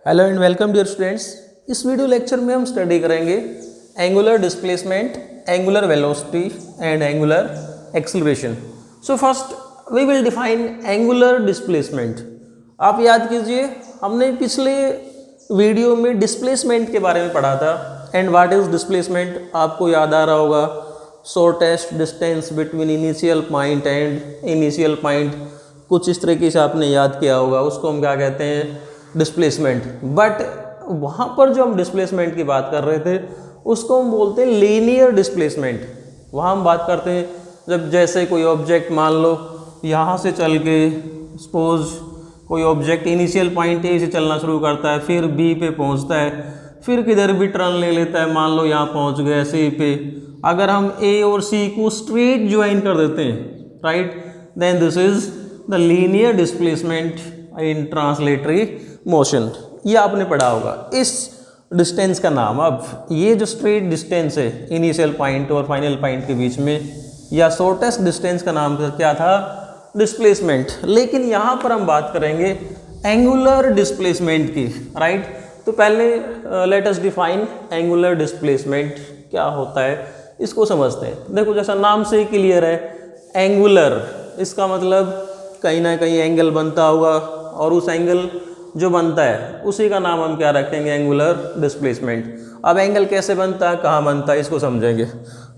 Hello and welcome dear students. इस video lecture में हम स्टडी करेंगे angular displacement, angular velocity and angular acceleration. So first we will define angular displacement. आप याद कीजिए, हमने पिछले वीडियो में डिस्प्लेसमेंट के बारे में पढ़ा था। एंड व्हाट इज डिस्प्लेसमेंट आपको याद आ रहा होगा, shortest distance between initial point and initial point, कुछ इस तरीके से आपने याद किया होगा। उसको हम क्या कहते हैं, डिस्प्लेसमेंट। बट वहाँ पर जो हम डिस्प्लेसमेंट की बात कर रहे थे उसको हम बोलते हैं लीनियर डिस्प्लेसमेंट। वहाँ हम बात करते हैं जब जैसे कोई ऑब्जेक्ट मान लो यहाँ से चल के, सपोज कोई ऑब्जेक्ट इनिशियल पॉइंट ए से चलना शुरू करता है, फिर बी पे पहुँचता है, फिर किधर भी टर्न ले लेता है, मान लो यहाँ पहुँच गया सी पे। अगर हम ए और सी को स्ट्रेट ज्वाइन कर देते हैं, right, then this is the linear displacement in translatory motion. ये आपने पढ़ा होगा। इस डिस्टेंस का नाम, अब ये जो स्ट्रेट डिस्टेंस है इनिशियल पॉइंट और फाइनल पॉइंट के बीच में, या शॉर्टेस्ट डिस्टेंस का नाम क्या था, डिस्प्लेसमेंट। लेकिन यहाँ पर हम बात करेंगे एंगुलर डिस्प्लेसमेंट की, राइट। तो पहले let us define angular displacement क्या होता है, इसको समझते हैं। देखो जैसा नाम से ही क्लियर है, एंगुलर, इसका मतलब कहीं ना कहीं एंगल बनता होगा, और उस एंगल जो बनता है उसी का नाम हम क्या रखेंगे, एंगुलर डिस्प्लेसमेंट। अब एंगल कैसे बनता है, कहाँ बनता है, इसको समझेंगे।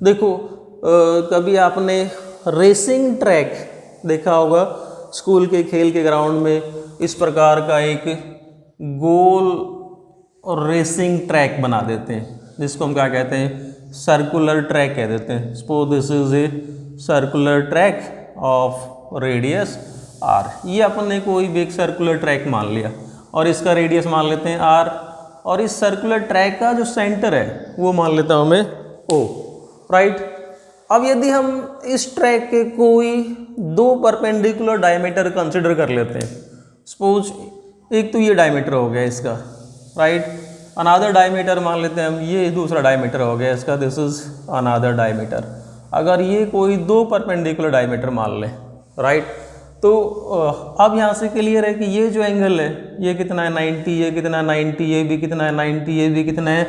देखो कभी आपने रेसिंग ट्रैक देखा होगा, स्कूल के खेल के ग्राउंड में इस प्रकार का एक गोल और रेसिंग ट्रैक बना देते हैं, जिसको हम क्या कहते हैं, सर्कुलर ट्रैक कह देते हैं। Suppose this is a circular track of radius R. ये अपन ने कोई भी एक सर्कुलर ट्रैक मान लिया और इसका रेडियस मान लेते हैं आर, और इस सर्कुलर ट्रैक का जो सेंटर है वो मान लेता हूँ मैं ओ, राइट। अब यदि हम इस ट्रैक के कोई दो परपेंडिकुलर डायमीटर कंसिडर कर लेते हैं, सपोज एक तो ये डायमीटर हो गया इसका, राइट, अनादर डायमीटर मान लेते हैं हम, ये दूसरा डायमीटर हो गया इसका, दिस इज अनादर डायमीटर। अगर ये कोई दो परपेंडिकुलर डायमीटर मान लें, राइट, तो अब यहाँ से क्लियर है कि ये जो एंगल है ये कितना है, 90, ये कितना है 90, ये भी कितना है 90, ये भी कितना है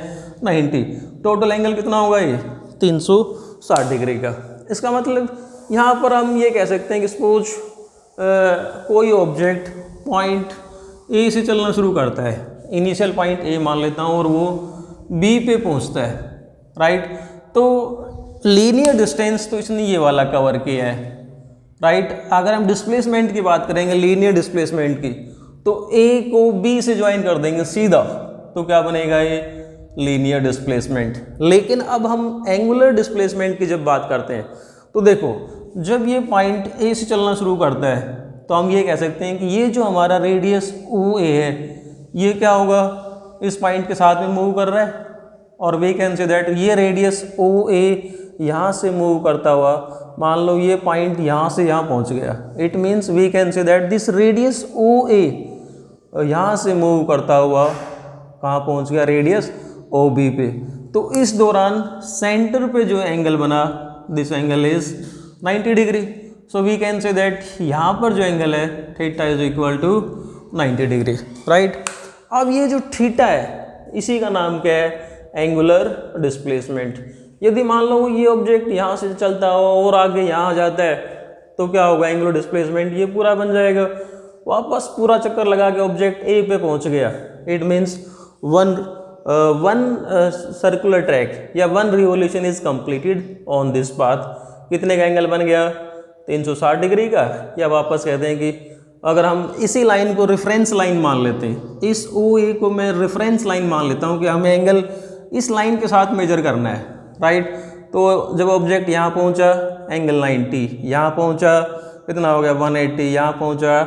90। टोटल एंगल कितना होगा, ये 360 डिग्री का। इसका मतलब यहाँ पर हम ये कह सकते हैं कि सपोज कोई ऑब्जेक्ट पॉइंट ए से चलना शुरू करता है, इनिशियल पॉइंट ए मान लेता हूँ, और वो बी पे पहुँचता है, राइट। तो लीनियर डिस्टेंस तो इसने ये वाला कवर किया है, राइट। अगर हम डिस्प्लेसमेंट की बात करेंगे, लीनियर डिस्प्लेसमेंट की, तो ए को बी से ज्वाइन कर देंगे सीधा, तो क्या बनेगा, ये लीनियर डिस्प्लेसमेंट। लेकिन अब हम एंगुलर डिस्प्लेसमेंट की जब बात करते हैं तो देखो, जब ये पॉइंट ए से चलना शुरू करता है तो हम ये कह सकते हैं कि ये जो हमारा रेडियस ओ ए है, ये क्या होगा, इस पॉइंट के साथ में मूव कर रहा है, और वी कैन से दैट ये रेडियस ओ ए यहाँ से मूव करता हुआ, मान लो ये पॉइंट यहाँ से यहाँ पहुँच गया, it means we can say that this radius O A यहाँ से मूव करता हुआ कहाँ पहुँच गया, रेडियस ओ बी पे। तो इस दौरान सेंटर पे जो एंगल बना, this angle is 90 degree. So we can say that यहाँ पर जो एंगल है theta is equal to 90 degree, right. अब ये जो थीटा है इसी का नाम क्या है, एंगुलर डिस्प्लेसमेंट। यदि मान लो ये ऑब्जेक्ट यहाँ से चलता हो और आगे यहाँ जाता है तो क्या होगा, एंगुलर डिस्प्लेसमेंट ये पूरा बन जाएगा। वापस पूरा चक्कर लगा के ऑब्जेक्ट ए पे पहुँच गया, it means one circular track या one revolution is completed on this path. कितने का एंगल बन गया, 360 डिग्री का। या वापस कहते हैं कि अगर हम इसी लाइन को रेफरेंस लाइन मान लेते हैं, इस ओ ए को मैं रेफरेंस लाइन मान लेता हूँ कि हमें एंगल इस लाइन के साथ मेजर करना है, राइट। तो जब ऑब्जेक्ट यहाँ पहुँचा एंगल 90, यहाँ पहुँचा कितना हो गया 180, यहाँ पहुँचा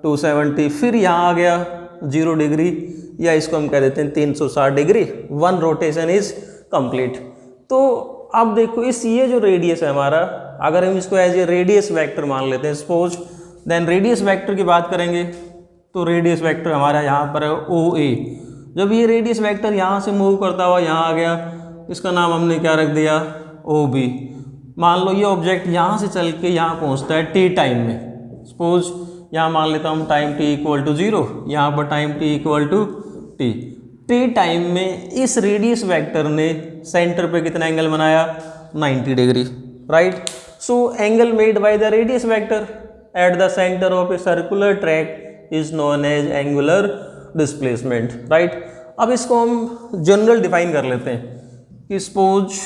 270, फिर यहाँ आ गया 0 डिग्री, या इसको हम कह देते हैं 360 degree. One rotation is complete. तो अब देखो इस ये जो रेडियस है हमारा, अगर हम इसको एज ए रेडियस वेक्टर मान लेते हैं सपोज, देन रेडियस वेक्टर की बात करेंगे तो रेडियस वेक्टर हमारा यहाँ पर है ओ ए। जब ये रेडियस वेक्टर यहाँ से मूव करता हुआ यहाँ आ गया, इसका नाम हमने क्या रख दिया, ओ बी। मान लो ये ऑब्जेक्ट यहाँ से चल के यहाँ पहुँचता है टी टाइम में, सपोज यहाँ मान लेता हूँ टाइम टी इक्वल टू 0, यहाँ पर time t equal to t. T time में इस रेडियस वेक्टर ने सेंटर पे कितना एंगल बनाया, 90 degree, right. So angle made by the radius vector at the centre of a circular track is known as angular displacement, right. अब इसको हम general define कर लेते हैं कि सपोज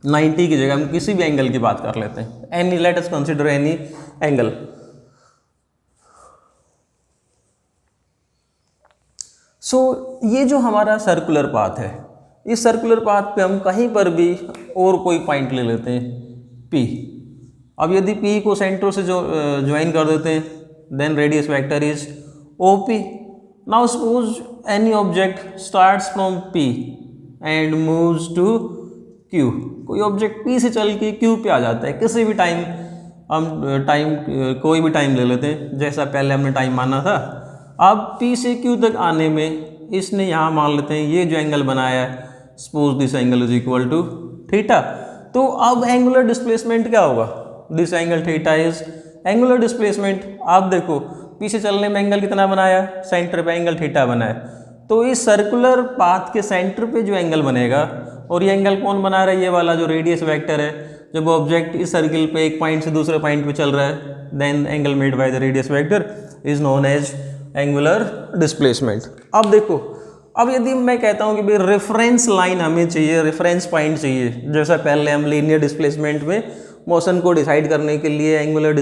90 की जगह हम किसी भी एंगल की बात कर लेते हैं, any, let us consider any angle. So ये जो हमारा सर्कुलर पाथ है, इस सर्कुलर पाथ पे हम कहीं पर भी और कोई पॉइंट ले लेते हैं P। अब यदि P को सेंटर से ज्वाइन कर देते हैं, then radius vector is OP। Now suppose any object starts from P and moves to Q। कोई ऑब्जेक्ट P से चल के Q पे आ जाता है किसी भी टाइम, हम टाइम कोई भी टाइम ले लेते हैं जैसा पहले हमने टाइम माना था। अब P से Q तक आने में इसने यहाँ मान लेते हैं ये जो एंगल बनाया है, suppose this angle is equal to theta. तो अब एंगुलर डिस्प्लेसमेंट क्या होगा, this angle theta is angular displacement. आप देखो P से चलने में एंगल कितना बनाया, सेंटर पे एंगल थीटा बनाया। तो इस सर्कुलर पाथ के सेंटर पे जो एंगल बनेगा, और ये एंगल कौन बना रहा है, ये वाला जो रेडियस वेक्टर है, जब ऑब्जेक्ट इस सर्किल पे एक पॉइंट से दूसरे पॉइंट पे चल रहा है, then angle made by the radius vector is known as angular displacement. अब देखो, अब यदि मैं कहता हूँ कि भाई रेफरेंस लाइन हमें चाहिए, रेफरेंस पॉइंट चाहिए, जैसा पहले हम लीनियर डिस्प्लेसमेंट में मोशन को डिसाइड करने के लिए angular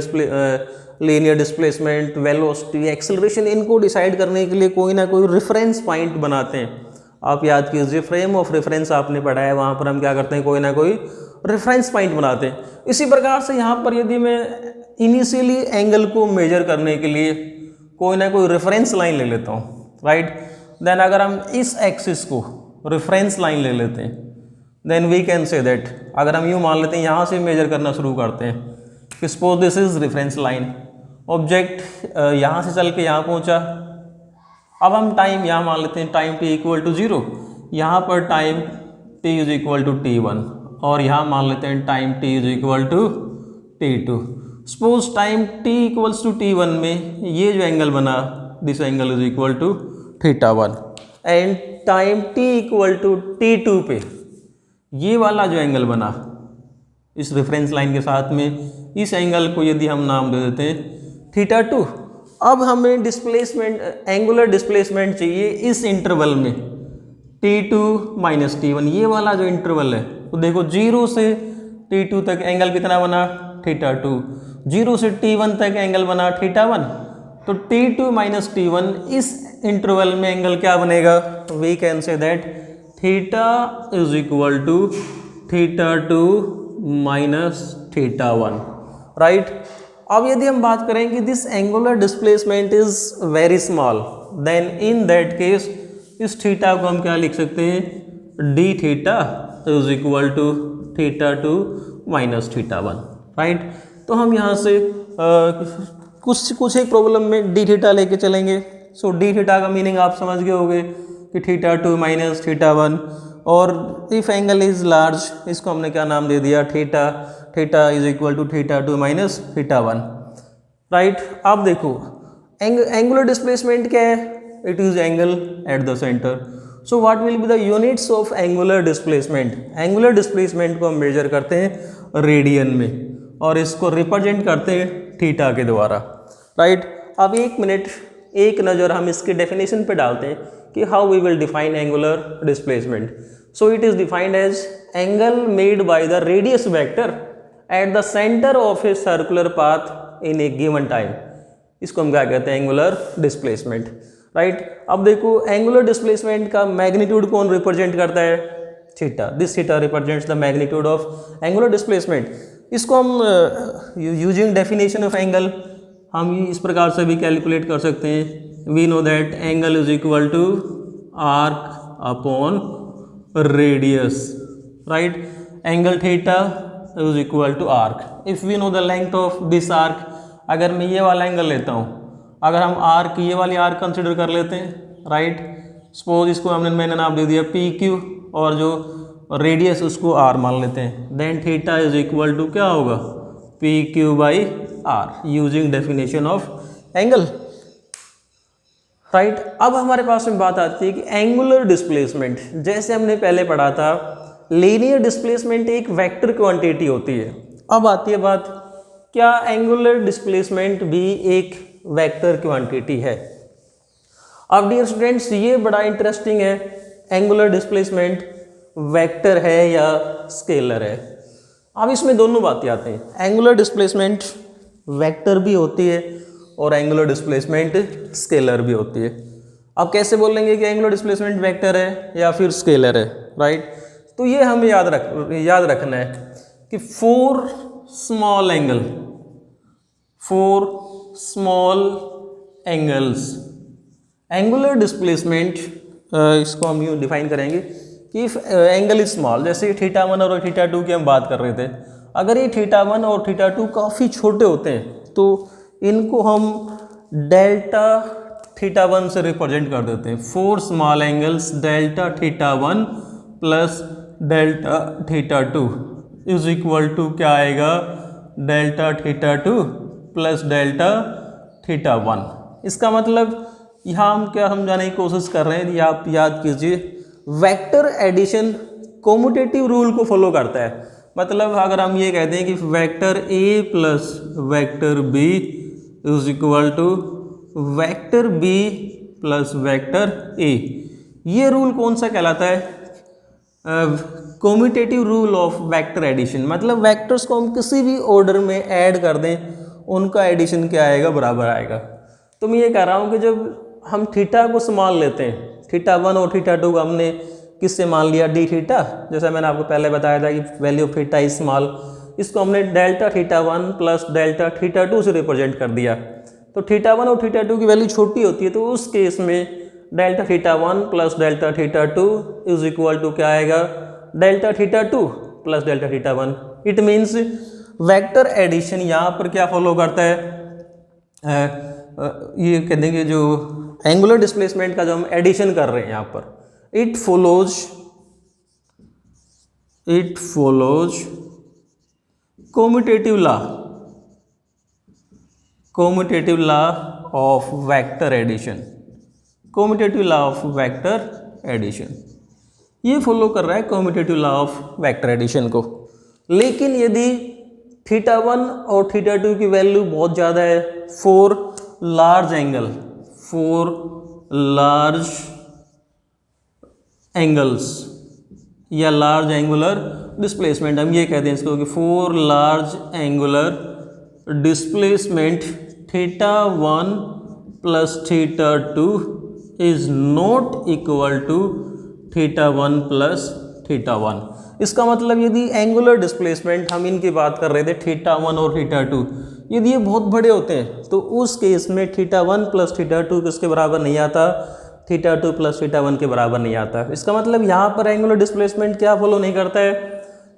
linear displacement, velocity, acceleration, इनको डिसाइड करने के लिए कोई ना कोई रेफरेंस पॉइंट बनाते हैं। आप याद कीजिए फ्रेम ऑफ रेफरेंस आपने पढ़ा है, वहाँ पर हम क्या करते हैं, कोई ना कोई रेफरेंस पॉइंट बनाते हैं। इसी प्रकार से यहाँ पर यदि मैं इनिशियली एंगल को मेजर करने के लिए कोई ना कोई रेफरेंस लाइन ले लेता हूँ, राइट, देन अगर हम इस एक्सिस को रेफरेंस लाइन ले लेते हैं, then we can say that, अगर हम यूँ मान लेते हैं यहाँ से मेजर करना शुरू करते हैं कि suppose this is reference line, object यहाँ से चल के यहाँ पहुँचा। अब हम टाइम यहाँ मान लेते हैं टाइम t इक्वल टू 0, यहाँ पर time t is equal to t1, और यहाँ मान लेते हैं time t is equal to t2। Suppose time t equals to t1 में ये जो एंगल बना, this angle is equal to θ1, and time t equal to t2 पे ये वाला जो एंगल बना इस रेफरेंस लाइन के साथ में, इस एंगल को यदि हम नाम दे देते हैं θ2। अब हमें डिस्प्लेसमेंट, एंगुलर डिस्प्लेसमेंट चाहिए इस इंटरवल में t2 माइनस t1, ये वाला जो इंटरवल है। तो देखो 0 से t2 तक एंगल कितना बना, θ2, 0 से t1 तक एंगल बना θ1। तो t2 माइनस t1 इस इंटरवल में एंगल क्या बनेगा, we can say that theta is equal to θ2 minus θ1, right. अब यदि हम बात करें कि this angular displacement is very small, then in that case इस थीटा को हम क्या लिख सकते हैं, d theta is equal to θ2 minus θ1, right. तो हम यहाँ से कुछ एक प्रॉब्लम में डी थीटा लेके चलेंगे। सो डी थीटा का मीनिंग आप समझ गए होंगे कि θ2 माइनस θ1, और इफ एंगल इज लार्ज, इसको हमने क्या नाम दे दिया, theta is equal to θ2 minus θ1, right. अब देखो एंगुलर डिस्प्लेसमेंट क्या है, it is angle at the centre. So what will be the units of angular displacement, angular displacement को हम मेजर करते हैं रेडियन में, और इसको रिप्रेजेंट करते हैं थीटा के द्वारा, राइट। अब एक मिनट, एक नज़र हम इसके डेफिनेशन पे डालते हैं कि how we will define angular displacement. So it is defined as angle made by the radius vector at the centre of a circular path in a given time. इसको हम क्या कहते हैं, एंगुलर डिस्प्लेसमेंट, राइट। अब देखो angular displacement का magnitude कौन represent करता है, theta. This theta represents the magnitude of angular displacement. इसको हम यूजिंग डेफिनेशन ऑफ एंगल हम इस प्रकार से भी कैलकुलेट कर सकते हैं। We know that angle is equal to arc upon radius, right. Angle theta is equal to arc. If we know the length of this arc, अगर मैं ये वाला एंगल लेता हूँ, अगर हम आर्क, ये वाली आर्क कंसिडर कर लेते हैं, राइट। सपोज इसको मैंने नाम दे दिया पी क्यू, और जो रेडियस उसको आर मान लेते हैं, then theta is equal to क्या होगा, P Q by R, using definition of angle, right. अब हमारे पास में बात आती है कि एंगुलर डिस्प्लेसमेंट, जैसे हमने पहले पढ़ा था लीनियर डिस्प्लेसमेंट एक वेक्टर क्वांटिटी होती है। अब आती है बात, क्या एंगुलर डिस्प्लेसमेंट भी एक वेक्टर क्वांटिटी है? अब डियर स्टूडेंट्स ये बड़ा इंटरेस्टिंग है, एंगुलर डिस्प्लेसमेंट वेक्टर है या स्केलर है। अब इसमें दोनों बातें आते हैं, एंगुलर डिस्प्लेसमेंट वेक्टर भी होती है और एंगुलर डिस्प्लेसमेंट स्केलर भी होती है। अब कैसे बोलेंगे कि एंगुलर डिस्प्लेसमेंट वेक्टर है या फिर स्केलर है, राइट। तो ये हमें याद रखना है कि four small angles angular displacement, इसको हम यूँ डिफाइन करेंगे कि एंगल इज स्मॉल, जैसे θ1 और θ2 की हम बात कर रहे थे। अगर ये θ1 और θ2 काफ़ी छोटे होते हैं तो इनको हम डेल्टा θ1 से रिप्रेजेंट कर देते हैं। For small angles delta θ1 plus delta θ2 is equal to क्या आएगा, डेल्टा θ2 प्लस डेल्टा θ1। इसका मतलब यहाँ हम क्या समझाने की कोशिश कर रहे हैं, ये आप याद कीजिए, वेक्टर एडिशन कोम्यूटेटिव रूल को फॉलो करता है। मतलब अगर हम ये कहते हैं कि vector A plus vector B is equal to vector B plus vector A, ये रूल कौन सा कहलाता है, commutative rule of vector addition. मतलब वेक्टर्स को हम किसी भी ऑर्डर में ऐड कर दें, उनका एडिशन क्या आएगा, बराबर आएगा। तो मैं ये कह रहा हूँ कि जब हम थीटा को स्मॉल लेते हैं, θ1 और θ2 को हमने किससे मान लिया, डी थीटा, जैसा मैंने आपको पहले बताया था कि value of theta is small, इसको हमने डेल्टा θ1 प्लस डेल्टा θ2 से रिप्रेजेंट कर दिया। तो θ1 और θ2 की वैल्यू छोटी होती है, तो उस केस में delta θ1 plus delta θ2 is equal to क्या आएगा, delta θ2 plus delta θ1। It means vector addition यहाँ पर क्या फॉलो करता है, ये कह देंगे जो एंगुलर डिस्प्लेसमेंट का जो हम एडिशन कर रहे हैं यहाँ पर, it follows commutative law of vector addition, commutative law of vector addition, ये फॉलो कर रहा है commutative law of vector addition को। लेकिन यदि θ1 और θ2 की वैल्यू बहुत ज़्यादा है, फोर लार्ज एंगल्स या लार्ज एंगुलर डिस्प्लेसमेंट, हम ये कहते हैं इसको कि for large angular displacement θ1 plus θ2 is not equal to θ1 plus θ1। इसका मतलब यदि एंगुलर डिस्प्लेसमेंट, हम इनकी बात कर रहे थे θ1 और θ2, यदि ये बहुत बड़े होते हैं तो उस केस में θ1 प्लस θ2 किसके बराबर नहीं आता, θ2 प्लस θ1 के बराबर नहीं आता। इसका मतलब यहाँ पर एंगुलर डिस्प्लेसमेंट क्या फॉलो नहीं करता है,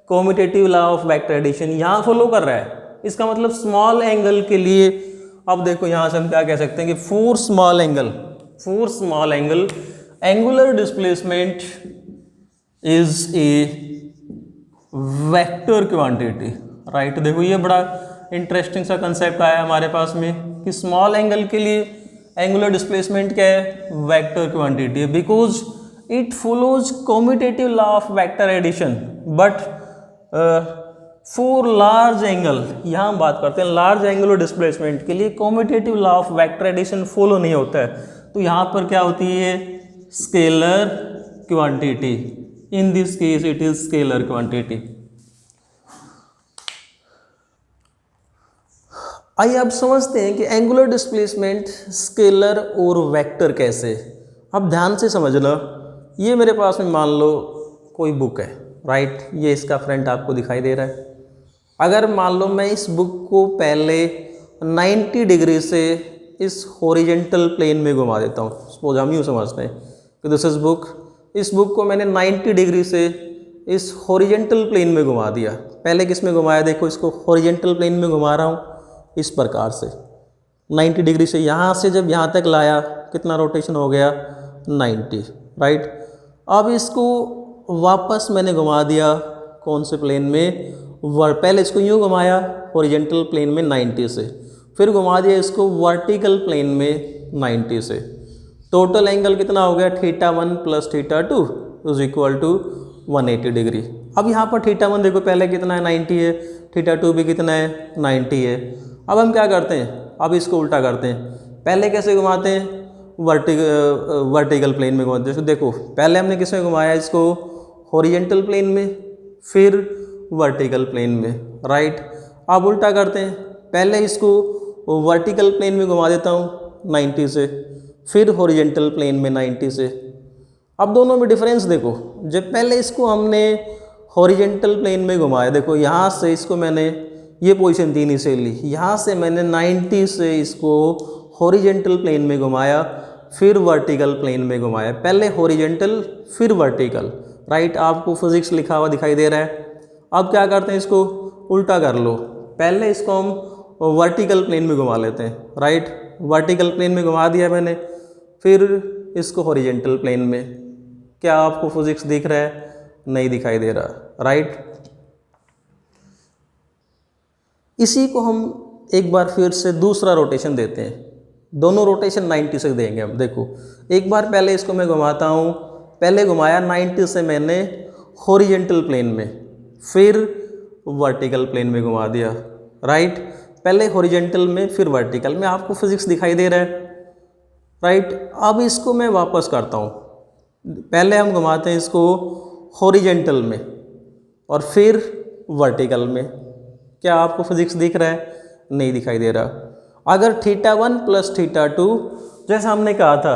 commutative law of vector addition यहाँ फॉलो कर रहा है। इसका मतलब स्मॉल एंगल के लिए, अब देखो यहाँ से हम क्या कह सकते हैं कि four small angle angular displacement is a vector quantity, right. देखो ये बड़ा इंटरेस्टिंग सा कंसेप्ट आया हमारे पास में कि स्मॉल एंगल के लिए एंगुलर डिस्प्लेसमेंट क्या है, वेक्टर क्वांटिटी है, because it follows commutative law of vector addition. But for large angle, यहाँ हम बात करते हैं लार्ज एंगुलर डिस्प्लेसमेंट के लिए commutative law of vector addition follow नहीं होता है, तो यहाँ पर क्या होती है, scalar quantity. In this case it is scalar quantity. आइए अब समझते हैं कि एंगुलर डिस्प्लेसमेंट स्केलर और वेक्टर कैसे। अब ध्यान से समझ लो, ये मेरे पास में मान लो कोई बुक है, राइट, ये इसका फ्रंट आपको दिखाई दे रहा है। अगर मान लो मैं इस बुक को पहले 90 डिग्री से इस हॉरिजेंटल प्लेन में घुमा देता हूँ, सपोज हम यूँ समझते हैं कि दिस इज बुक, इस बुक को मैंने 90 डिग्री से इस हॉरिजेंटल प्लेन में घुमा दिया। पहले किस में घुमाया, देखो इसको हॉरिजेंटल प्लेन में घुमा रहा हूँ इस प्रकार से 90 डिग्री से, यहाँ से जब यहाँ तक लाया कितना रोटेशन हो गया, 90, राइट। अब इसको वापस मैंने घुमा दिया कौन से प्लेन में, पहले इसको यूँ घुमाया हॉरिजेंटल प्लेन में 90 से, फिर घुमा दिया इसको वर्टिकल प्लेन में 90 से। टोटल एंगल कितना हो गया, θ1 plus θ2 is equal to 180 degree. अब यहाँ पर θ1 देखो पहले कितना है 90 है, θ2 भी कितना है 90 है। अब हम क्या करते हैं, अब इसको उल्टा करते हैं। पहले कैसे घुमाते हैं, वर्टिकल प्लेन में घुमाते हैं। देखो पहले हमने किस में घुमाया इसको, हॉरिजेंटल प्लेन में, फिर वर्टिकल प्लेन में, राइट। अब उल्टा करते हैं, पहले इसको वर्टिकल प्लेन में घुमा देता हूँ 90 से, फिर हॉरिजेंटल प्लेन में 90 से। अब दोनों में डिफरेंस देखो, जब पहले इसको हमने हॉरिजेंटल प्लेन में घुमाया, देखो यहाँ से इसको मैंने ये पोजीशन थी इनिशियली, यहाँ से मैंने 90 से इसको हॉरिजेंटल प्लेन में घुमाया, फिर वर्टिकल प्लेन में घुमाया। पहले हॉरिजेंटल फिर वर्टिकल, राइट। आपको फिजिक्स लिखा हुआ दिखाई दे रहा है। अब क्या करते हैं, इसको उल्टा कर लो। पहले इसको हम वर्टिकल प्लेन में घुमा लेते हैं, राइट। वर्टिकल प्लेन में घुमा दिया मैंने, फिर इसको हॉरिजेंटल प्लेन में। क्या आपको फिजिक्स दिख रहा है, नहीं दिखाई दे रहा, राइट। इसी को हम एक बार फिर से दूसरा रोटेशन देते हैं। दोनों रोटेशन 90 से देंगे हम। देखो एक बार पहले इसको मैं घुमाता हूँ, पहले घुमाया 90 से मैंने हॉरिजेंटल प्लेन में, फिर वर्टिकल प्लेन में घुमा दिया, राइट। पहले हॉरिजेंटल में फिर वर्टिकल में। आपको फिजिक्स दिखाई दे रहा है, राइट। अब इसको मैं वापस करता हूँ, पहले हम घुमाते हैं इसको हॉरिजेंटल में और फिर वर्टिकल में। क्या आपको फिजिक्स दिख रहा है, नहीं दिखाई दे रहा। अगर θ1 प्लस θ2, जैसा हमने कहा था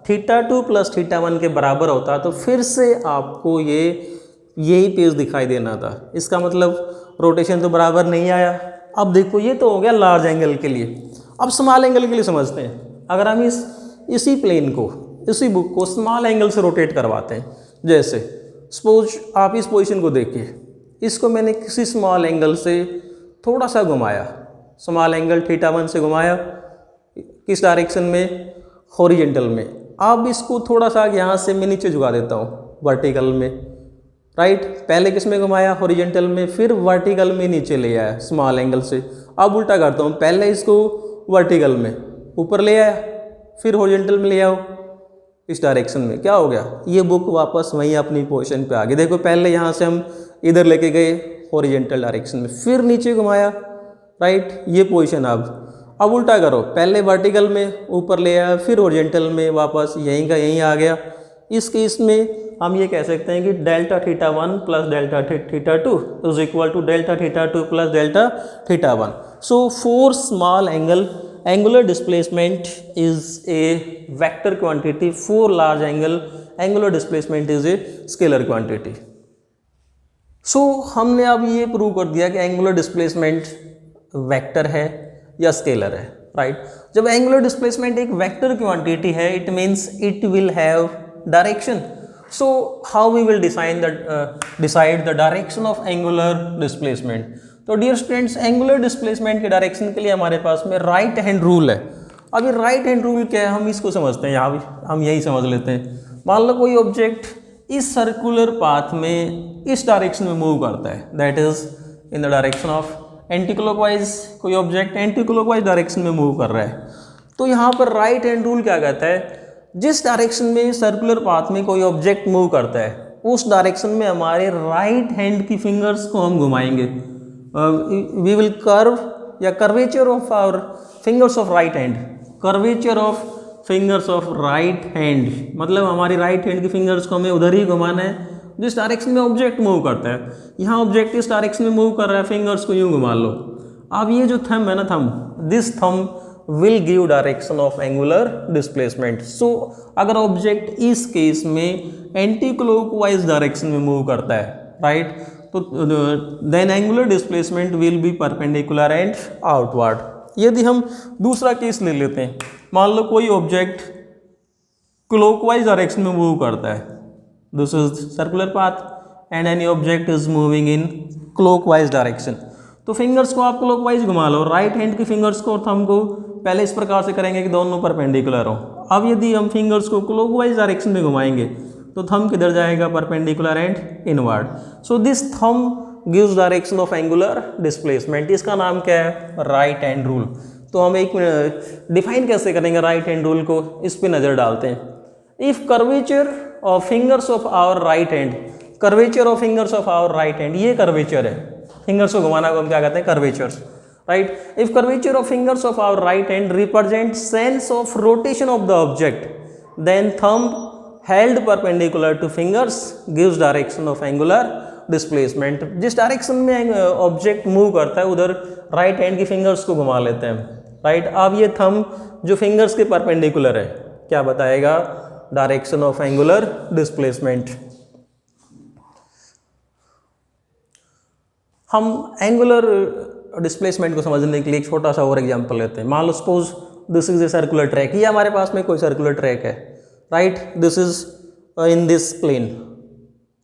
θ2 प्लस θ1 के बराबर होता तो फिर से आपको यही पेज दिखाई देना था। इसका मतलब रोटेशन तो बराबर नहीं आया। अब देखो ये तो हो गया लार्ज एंगल के लिए। अब स्मॉल एंगल के लिए समझते हैं। अगर हम इसी प्लेन को, इसी बुक को स्मॉल एंगल से रोटेट करवाते हैं, जैसे सपोज आप इस पोजीशन को देखिए, इसको मैंने किसी स्मॉल एंगल से थोड़ा सा घुमाया, स्मॉल एंगल θ1 से घुमाया, किस डायरेक्शन में, हॉरिजेंटल में। अब इसको थोड़ा सा यहाँ से मैं नीचे झुका देता हूँ वर्टिकल में, राइट। पहले किस में घुमाया, हॉरिजेंटल में, फिर वर्टिकल में नीचे ले आया स्मॉल एंगल से। अब उल्टा करता हूँ, पहले इसको वर्टिकल में ऊपर ले आया, फिर हॉरिजेंटल में ले आओ इस डायरेक्शन में। क्या हो गया, ये बुक वापस वहीं अपनी पोजीशन पे आ गई। देखो पहले यहाँ से हम इधर लेके गए हॉरिजेंटल डायरेक्शन में, फिर नीचे घुमाया, राइट, ये पोजीशन। अब उल्टा करो, पहले वर्टिकल में ऊपर ले आया, फिर हॉरिजेंटल में वापस यहीं का यहीं आ गया। इस केस में हम ये कह सकते हैं कि delta θ1 plus delta θ2 is equal to delta θ2 plus delta θ1। So for स्मॉल angular displacement is a vector quantity, for large angular displacement is a scalar quantity. So हमने अब ये प्रूव कर दिया कि एंगुलर डिस्प्लेसमेंट वेक्टर है या स्केलर है, राइट। जब एंगुलर डिस्प्लेसमेंट एक वेक्टर क्वांटिटी है, it means it will have direction. So how we will decide the direction of angular displacement. तो डियर स्टूडेंट्स, एंगुलर डिस्प्लेसमेंट के डायरेक्शन के लिए हमारे पास में राइट हैंड रूल है। अब ये राइट हैंड रूल क्या है, हम इसको समझते हैं। यहाँ भी हम यही समझ लेते हैं। मान लो कोई ऑब्जेक्ट इस सर्कुलर पाथ में इस डायरेक्शन में मूव करता है, that is in the direction of anti clockwise. कोई ऑब्जेक्ट एंटी क्लॉकवाइज डायरेक्शन में मूव कर रहा है, तो यहाँ पर राइट हैंड रूल क्या कहता है, जिस डायरेक्शन में सर्कुलर पाथ में कोई ऑब्जेक्ट मूव करता है, उस डायरेक्शन में हमारे राइट हैंड की फिंगर्स को हम घुमाएंगे। वी विल कर्व या curvature of our fingers of right hand, curvature of fingers of right hand, मतलब हमारी राइट हैंड की फिंगर्स को हमें उधर ही घुमाना है जिस डायरेक्शन में ऑब्जेक्ट मूव करता है। यहाँ ऑब्जेक्ट इस डायरेक्शन में मूव कर रहा है, फिंगर्स को यूँ घुमा लो। अब ये जो थंब है ना, thumb, this thumb will give direction of angular displacement. So अगर ऑब्जेक्ट इस केस में एंटी क्लॉकवाइज डायरेक्शन में मूव करता है, राइट, तो then angular displacement will be perpendicular and outward. यदि हम दूसरा केस ले लेते हैं, मान लो कोई ऑब्जेक्ट क्लॉकवाइज डायरेक्शन में मूव करता है, this is circular path and any object is moving in clockwise direction, तो फिंगर्स को आप क्लॉकवाइज घुमा लो। राइट हैंड की फिंगर्स को और थंब को पहले इस प्रकार से करेंगे कि दोनों परपेंडिकुलर हो। अब यदि हम फिंगर्स को क्लॉकवाइज डायरेक्शन में घुमाएंगे तो थंब किधर जाएगा, perpendicular and inward. So this thumb gives direction of angular displacement. इसका नाम क्या है, राइट हैंड रूल। तो हम एक डिफाइन कैसे करेंगे राइट हैंड रूल को, इस पे नज़र डालते हैं। If curvature of fingers of our right hand, curvature of fingers of our right hand, ये कर्वेचर है, फिंगर्स को घुमाना को हम क्या कहते हैं, curvatures, right. If curvature of fingers of our right hand represent sense of rotation of the object, then thumb held perpendicular to fingers gives direction of angular displacement। जिस डायरेक्शन में ऑब्जेक्ट मूव करता है उधर right hand की fingers को घुमा लेते हैं, राइट। अब ये थंब जो फिंगर्स के परपेंडिकुलर है क्या बताएगा, डायरेक्शन ऑफ एंगुलर डिस्प्लेसमेंट। हम एंगुलर डिस्प्लेसमेंट को समझने के लिए एक छोटा सा और एग्जांपल लेते हैं। मान लो suppose this is a circular track, ये हमारे पास में कोई सर्कुलर ट्रैक है, right, this is in this plane,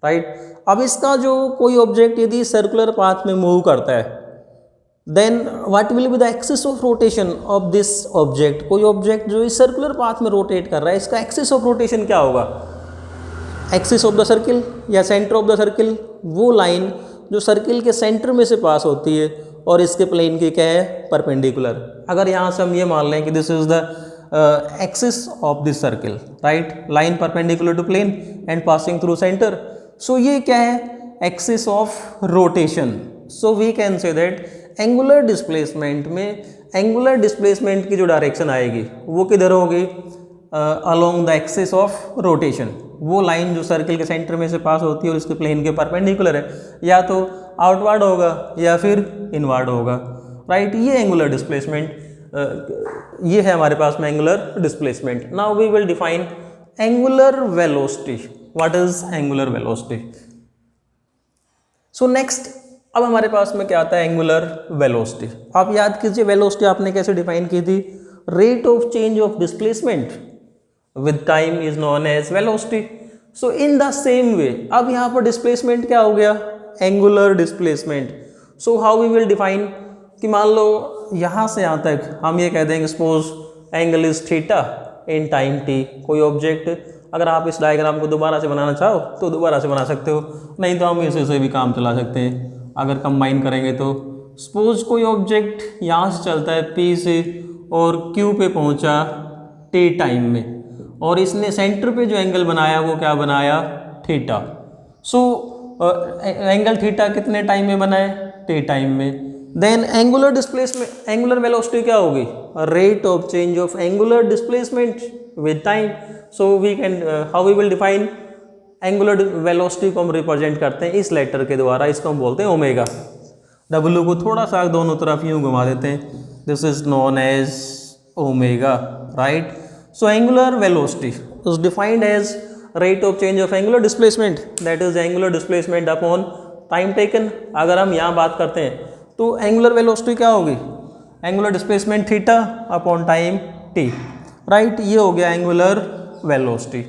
right. अब इसका जो कोई ऑब्जेक्ट यदि सर्कुलर पाथ में मूव करता है, then what will be the axis of rotation of this object. कोई ऑब्जेक्ट जो इस सर्कुलर पाथ में रोटेट कर रहा है, इसका एक्सिस ऑफ रोटेशन क्या होगा, एक्सिस ऑफ द सर्किल या सेंटर ऑफ द सर्किल, वो लाइन जो सर्किल के सेंटर में से पास होती है और इसके प्लेन के क्या है, परपेंडिकुलर। अगर यहाँ से हम ये मान लें कि this is the axis of this circle, right, line perpendicular to plane and passing through center, so ये क्या है, axis of rotation। so we can say that angular displacement में angular displacement की जो डायरेक्शन आएगी वो किधर होगी, along the axis of rotation। वो लाइन जो सर्किल के सेंटर में से पास होती है और इसके प्लेन के परपेंडिकुलर है, या तो आउटवर्ड होगा या फिर इनवर्ड होगा, राइट। ये एंगुलर डिस्प्लेसमेंट, ये है हमारे पास में angular displacement. Now we will define angular velocity. What is angular velocity? So next अब हमारे पास में क्या आता है, एंगुलर वेलोसिटी। आप याद कीजिए वेलोसिटी आपने कैसे डिफाइन की थी, rate of change of displacement with time is known as velocity. So in the same way अब यहाँ पर डिस्प्लेसमेंट क्या हो गया, angular displacement. So how we will define कि मान लो यहाँ से यहाँ तक हम ये कह देंगे suppose angle is theta in time T. कोई ऑब्जेक्ट, अगर आप इस डायग्राम को दोबारा से बनाना चाहो तो दोबारा से बना सकते हो, नहीं तो हम इसे से भी काम चला सकते हैं अगर कंबाइन करेंगे तो। सपोज कोई ऑब्जेक्ट यहाँ से चलता है P से और Q पे पहुँचा T टाइम में, और इसने सेंटर पे जो एंगल बनाया वो क्या बनाया, थीटा। सो एंगल थीटा कितने टाइम में बनाए, T टाइम में। Then angular displacement, angular velocity क्या होगी, rate of change of angular displacement with time. So we can how we will define angular velocity को हम रिप्रेजेंट करते हैं इस लेटर के द्वारा, इसको हम बोलते हैं ओमेगा। W को थोड़ा सा दोनों तरफ यूँ घुमा देते हैं, this is known as omega, right. So angular velocity is defined as rate of change of angular displacement, that is angular displacement upon time taken. अगर हम यहाँ बात करते हैं तो एंगुलर वेलोसिटी क्या होगी, angular displacement theta upon time T, right. ये हो गया एंगुलर वेलोसिटी।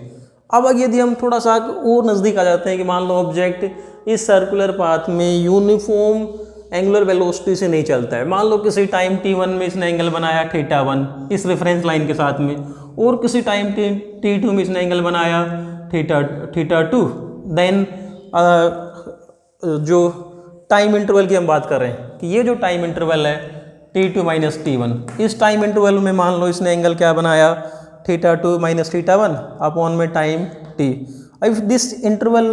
अब यदि हम थोड़ा सा और नज़दीक आ जाते हैं कि मान लो ऑब्जेक्ट इस सर्कुलर पाथ में यूनिफॉर्म एंगुलर वेलोसिटी से नहीं चलता है, मान लो किसी टाइम t1 में इसने एंगल बनाया θ1 इस रेफरेंस लाइन के साथ में, और किसी टाइम t2 में इसने एंगल बनाया θ2, देन जो टाइम इंटरवल की हम बात कर रहे हैं कि ये जो टाइम इंटरवल है t2 माइनस t1, इस टाइम इंटरवल में मान लो इसने एंगल क्या बनाया, θ2 माइनस θ1 अपॉन में time t। If this interval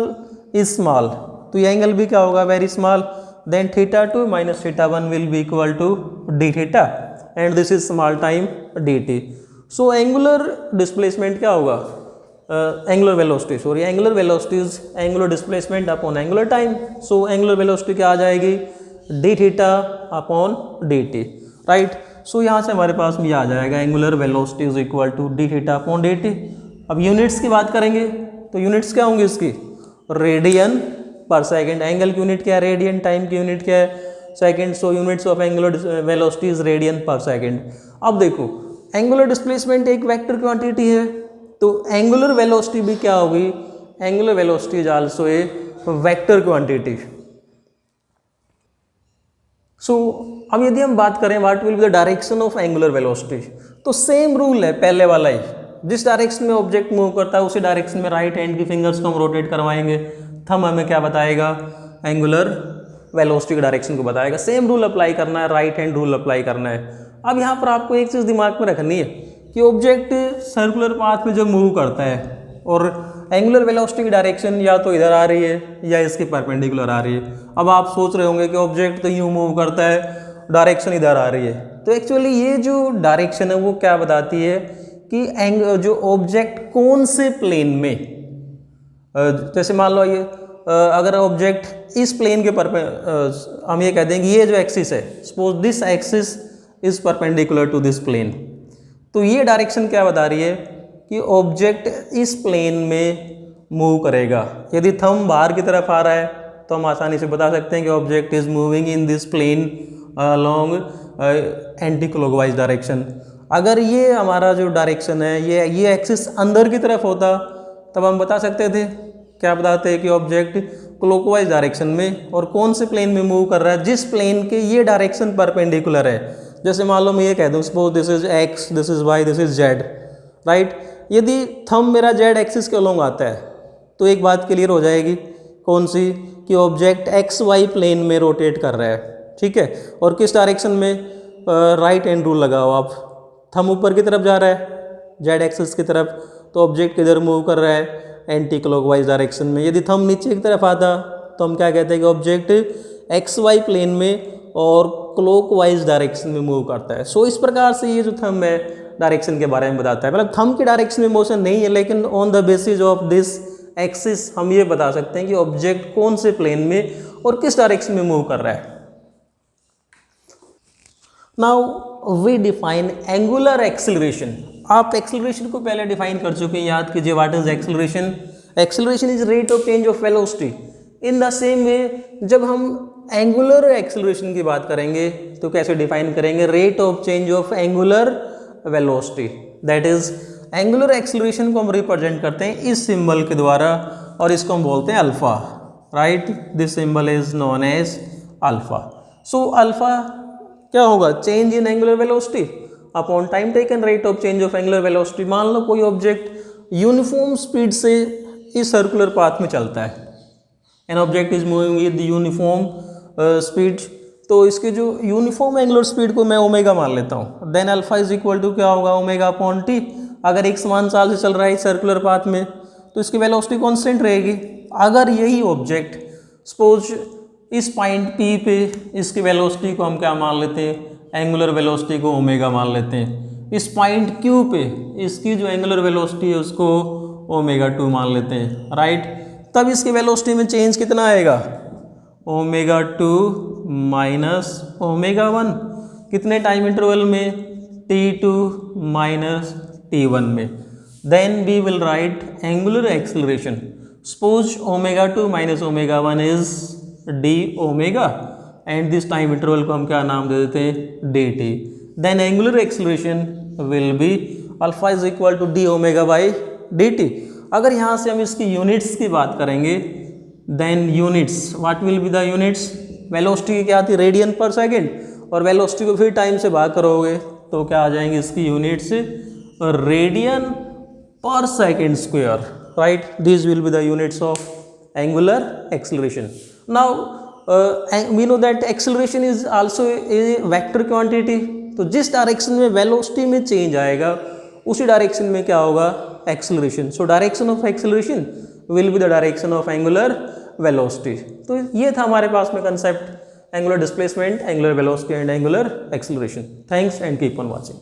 is small तो ये एंगल भी क्या होगा, very small, then θ2 minus θ1 will be equal to d theta and this is small time dt। So angular displacement क्या होगा, angular velocity, sorry angular velocity is angular displacement upon angular time. So angular velocity क्या आ जाएगी, d theta upon dt, right. So यहाँ से हमारे पास ये आ जाएगा angular velocity is equal to d theta upon dt। अब यूनिट्स की बात करेंगे तो यूनिट्स क्या होंगी इसकी, रेडियन पर सेकेंड। एंगल की यूनिट क्या है, रेडियन। टाइम की यूनिट क्या है, second. So units of angular velocity is radian per second. अब देखो एंगुलर डिस्प्लेसमेंट एक वेक्टर क्वांटिटी है, तो एंगुलर वेलोसिटी भी क्या होगी, angular velocity is also a vector quantity. So अब यदि हम बात करें what will be the direction of angular velocity, तो सेम रूल है पहले वाला ही, जिस डायरेक्शन में ऑब्जेक्ट मूव करता है उसी डायरेक्शन में राइट हैंड की फिंगर्स को हम रोटेट करवाएंगे, थंब हमें क्या बताएगा, एंगुलर वेलोसिटी की डायरेक्शन को बताएगा। सेम रूल अप्लाई करना है, राइट हैंड रूल अप्लाई करना है, अब यहाँ पर आपको एक चीज़ दिमाग में रखनी है कि ऑब्जेक्ट सर्कुलर पाथ में जब मूव करता है और एंगुलर वेलोसिटी की डायरेक्शन या तो इधर आ रही है या इसके परपेंडिकुलर आ रही है। अब आप सोच रहे होंगे कि ऑब्जेक्ट तो यूँ मूव करता है, डायरेक्शन इधर आ रही है, तो एक्चुअली ये जो डायरेक्शन है वो क्या बताती है कि जो ऑब्जेक्ट कौन से प्लेन में, जैसे मान लो ये अगर ऑब्जेक्ट इस प्लेन के हम ये कह देंगे ये जो एक्सिस है, suppose this axis is perpendicular to this plane, तो ये डायरेक्शन क्या बता रही है कि ऑब्जेक्ट इस प्लेन में मूव करेगा। यदि थंब बाहर की तरफ आ रहा है तो हम आसानी से बता सकते हैं कि object is moving in this plane along anti clockwise direction. अगर ये हमारा जो डायरेक्शन है ये एक्सिस अंदर की तरफ होता तब हम बता सकते थे, क्या बताते हैं कि ऑब्जेक्ट क्लॉकवाइज डायरेक्शन में और कौन से प्लेन में मूव कर रहा है, जिस प्लेन के ये डायरेक्शन परपेंडिकुलर है। जैसे मान लो मैं ये कह दूँ suppose this is X, this is Y, this is Z, right. यदि थंब मेरा जेड एक्सिस के अलोंग आता है तो एक बात क्लियर हो जाएगी, कौन सी, कि ऑब्जेक्ट एक्स वाई प्लेन में रोटेट कर रहा है, ठीक है। और किस डायरेक्शन में, राइट हैंड रूल लगाओ आप, थंब ऊपर की तरफ जा रहा है जेड एक्सिस की तरफ, तो ऑब्जेक्ट किधर मूव कर रहा है, एंटी क्लॉकवाइज डायरेक्शन में। यदि थंब नीचे की तरफ आता तो हम क्या कहते हैं कि ऑब्जेक्ट एक्स वाई प्लेन में और क्लॉकवाइज डायरेक्शन में मूव करता है। सो इस प्रकार से ये जो थंब है डायरेक्शन के बारे में बताता है। मतलब थंब की डायरेक्शन में मोशन नहीं है, लेकिन on the basis of this axis हम ये बता सकते हैं कि ऑब्जेक्ट कौन से प्लेन में और किस डायरेक्शन में मूव कर रहा है। Now we define angular acceleration. आप एक्सेलरेशन को पहले डिफाइन कर चुके हैं, याद कीजिए, what is acceleration. Acceleration is rate of change of velocity. In the same way जब हम एंगुलर एक्सेलरेशन की बात करेंगे तो कैसे डिफाइन करेंगे, rate of change of angular velocity. That is angular acceleration को हम रिप्रेजेंट करते हैं इस सिंबल के द्वारा और इसको हम बोलते हैं alpha, right. This symbol is known as alpha. So alpha क्या होगा, change in angular velocity upon time taken, rate of change of angular velocity. मान लो कोई ऑब्जेक्ट यूनिफॉर्म स्पीड से इस सर्कुलर पाथ में चलता है, an object is moving with uniform speed, तो इसके जो यूनिफॉर्म एंगुलर स्पीड को मैं ओमेगा मान लेता हूँ, then alpha is equal to क्या होगा, ओमेगा अपॉन टी। अगर एक समान चाल से चल रहा है सर्कुलर पाथ में तो इसकी वेलोसिटी कांस्टेंट रहेगी। अगर यही ऑब्जेक्ट सपोज इस पॉइंट पी पे इसकी वेलोसिटी को हम क्या मान लेते हैं, एंगुलर वेलोसिटी को ओमेगा मान लेते हैं। इस पॉइंट क्यू पे इसकी जो एंगुलर वेलोसिटी है उसको ओमेगा 2 मान लेते हैं, राइट। तब इसकी वेलोसिटी में चेंज कितना आएगा, ओमेगा 2 माइनस ओमेगा 1, कितने टाइम इंटरवल में, t2 माइनस t1 में। Then we will write angular acceleration, suppose omega 2 minus omega 1 is d omega and this time interval को हम क्या नाम दे देते हैं, d t. Then angular acceleration will be alpha is equal to d omega by d t. अगर यहाँ से हम इसकी यूनिट्स की बात करेंगे, then units, what will be the units, velocity की क्या थी, रेडियन पर सेकेंड, और वेलोसिटी को फिर टाइम से भाग करोगे तो क्या आ जाएंगे इसकी units, radian per second square, right. This will be the units of angular acceleration. Now we know that acceleration is also a vector quantity, तो जिस डायरेक्शन में वेलोसिटी में चेंज आएगा उसी डायरेक्शन में क्या होगा, acceleration. So direction of acceleration will be the direction of angular velocity. तो ये था हमारे पास में concept, angular displacement, angular velocity and angular acceleration. Thanks and keep on watching.